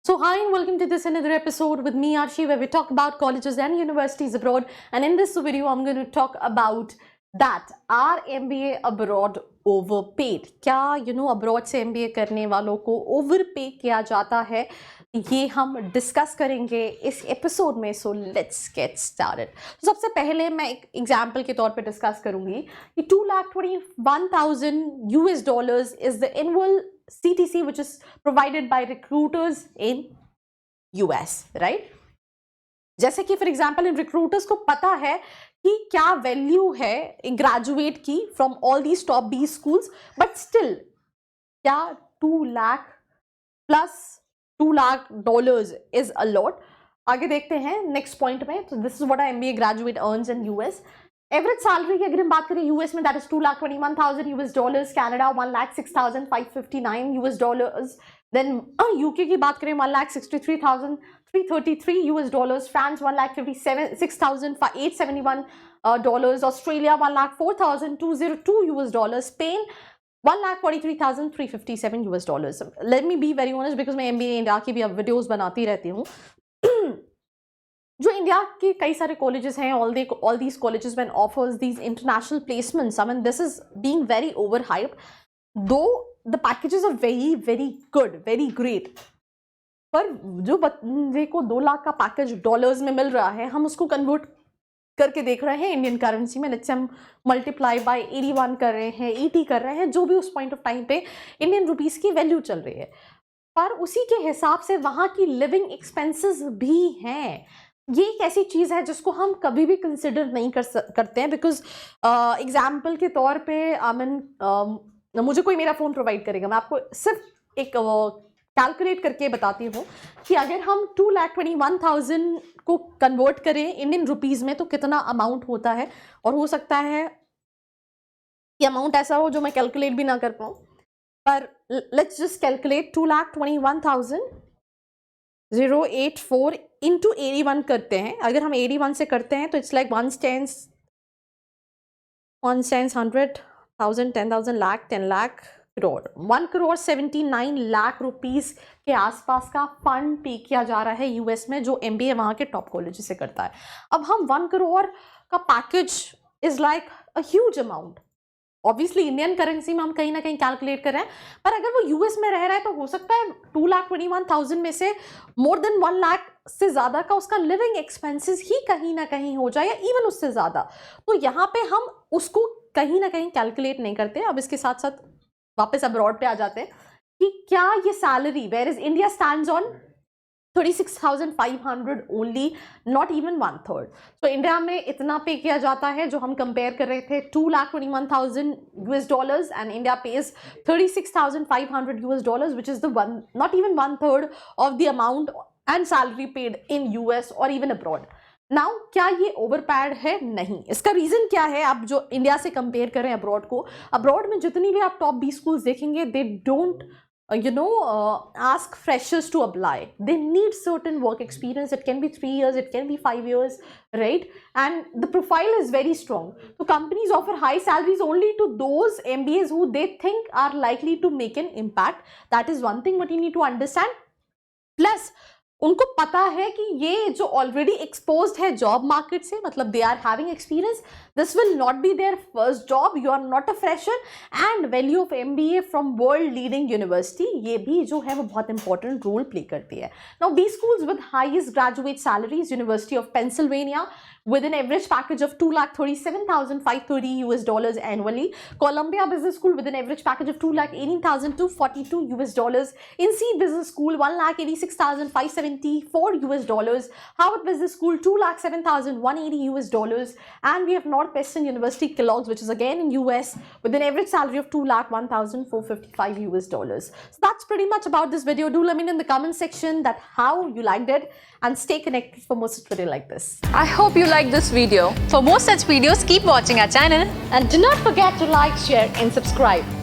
So hi and welcome to this another episode with me Arshi, where we talk about colleges and universities abroad. And in this video I'm going to talk about that are MBA abroad overpaid? क्या abroad से MBA करने वालों को overpay किया जाता है, ये हम डिस्कस करेंगे इस एपिसोड में. So let's get started. सबसे पहले मैं एक एग्जांपल के तौर पे डिस्कस करूंगी कि $221,000 is the annual CTC which is provided by recruiters in US, right? जैसे कि फॉर एग्जाम्पल इन रिक्रूटर्स को पता है कि क्या वैल्यू है ग्रेजुएट की from all these top B schools, but still क्या 2 lakh plus $2 lakh is a lot. आगे देखते हैं नेक्स्ट पॉइंट में. तो this is what MBA graduate earns in US. Average salary की अगर हम बात करें यूएस में, that is $221,000, Canada $106,559, then UK की बात करें $1,63,333, France $1,56,871, Australia $1,04,202, Spain $1,43,357. Let me be very honest because मैं MBA इंडिया की भी अब वीडियोस बनाती रहती हूँ. जो इंडिया के कई सारे कॉलेजेस हैं, all these colleges when offers these international placements, I mean this is being very overhyped, though the packages are very good, very great. पर जो बंदे को 2 लाख का पैकेज डॉलर्स में मिल रहा है, हम उसको कन्वर्ट करके देख रहे हैं इंडियन करेंसी में. लेट्स से हम मल्टीप्लाई बाय 81 कर रहे हैं, 80 कर रहे हैं, जो भी उस पॉइंट ऑफ टाइम पे इंडियन रुपीस की वैल्यू चल रही है. पर उसी के हिसाब से वहाँ की लिविंग एक्सपेंसेस भी हैं. ये एक ऐसी चीज़ है जिसको हम कभी भी कंसिडर नहीं करते हैं. बिकॉज एग्जाम्पल के तौर पे मुझे कोई मेरा फ़ोन प्रोवाइड करेगा, मैं आपको सिर्फ एक कैलकुलेट करके बताती हूँ कि अगर हम 2,21,000 को कन्वर्ट करें इंडियन रुपीज़ में तो कितना अमाउंट होता है. और हो सकता है कि अमाउंट ऐसा हो जो मैं कैलकुलेट भी ना कर पाऊँ, पर लेट्स जस्ट कैलकुलेट. 2,21,084 इंटू 81 करते हैं. अगर हम 81 से करते हैं तो it's like 1 stands 100,000, 10,000, lakh, 10 lakh, crore. 1,79 lakh rupees के आसपास का फंड पे किया जा रहा है यूएस में, जो MBA वहाँ के टॉप कॉलेज से करता है. अब हम 1 करोड़ का package is like a huge amount. Obviously Indian currency में हम कहीं ना कहीं कैलकुलेट कर रहे हैं, पर अगर वो यूएस में रह रहा है तो हो सकता है 2,21,000 में से मोर देन 1 लाख से ज़्यादा का उसका लिविंग एक्सपेंसेस ही कहीं ना कहीं हो जाए, या इवन उससे ज़्यादा. तो यहाँ पे हम उसको कहीं ना कहीं कैलकुलेट नहीं करते. अब इसके साथ साथ वापस अब्रॉड पे आ जाते हैं कि क्या ये salary, where is India stands on 36,500 only, not even 1/3. तो इंडिया में इतना पे किया जाता है, जो हम कंपेयर कर रहे थे $2,21,000 and India page $36,500, which is the not even 1/3 of the amount and salary paid in US और इवन अब्रॉड. नाउ क्या ये ओवरपैड है? नहीं. इसका रीजन क्या है? आप जो इंडिया से कंपेयर करें अब्रॉड को, अब्रॉड में जितनी भी आप टॉप बी स्कूल्स देखेंगे, they don't ask freshers to apply. They need certain work experience. It can be 3 years, it can be 5 years, right? And the profile is very strong. So companies offer high salaries only to those MBAs who they think are likely to make an impact. That is one thing what you need to understand. Plus उनको पता है कि ये जो already exposed है job market से, मतलब they are having experience, this will not be their first job, you are not a fresher. And value of MBA from world leading university, ये भी जो है वो बहुत इंपॉर्टेंट रोल प्ले करती है. Now B schools with highest graduate salaries, university of Pennsylvania with an average package of $2,37,530 annually. Columbia Business School with an average package of $2,18,242. INSEAD Business School $1,86,574. Harvard Business School $2,07,180. And we have Northwestern University Kellogg's, which is again in US, with an average salary of $2,01,455. So that's pretty much about this video. Do let me know in the comment section that how you liked it, and stay connected for more such video like this. I hope you like this video. For more such videos, keep watching our channel. And do not forget to like, share and subscribe.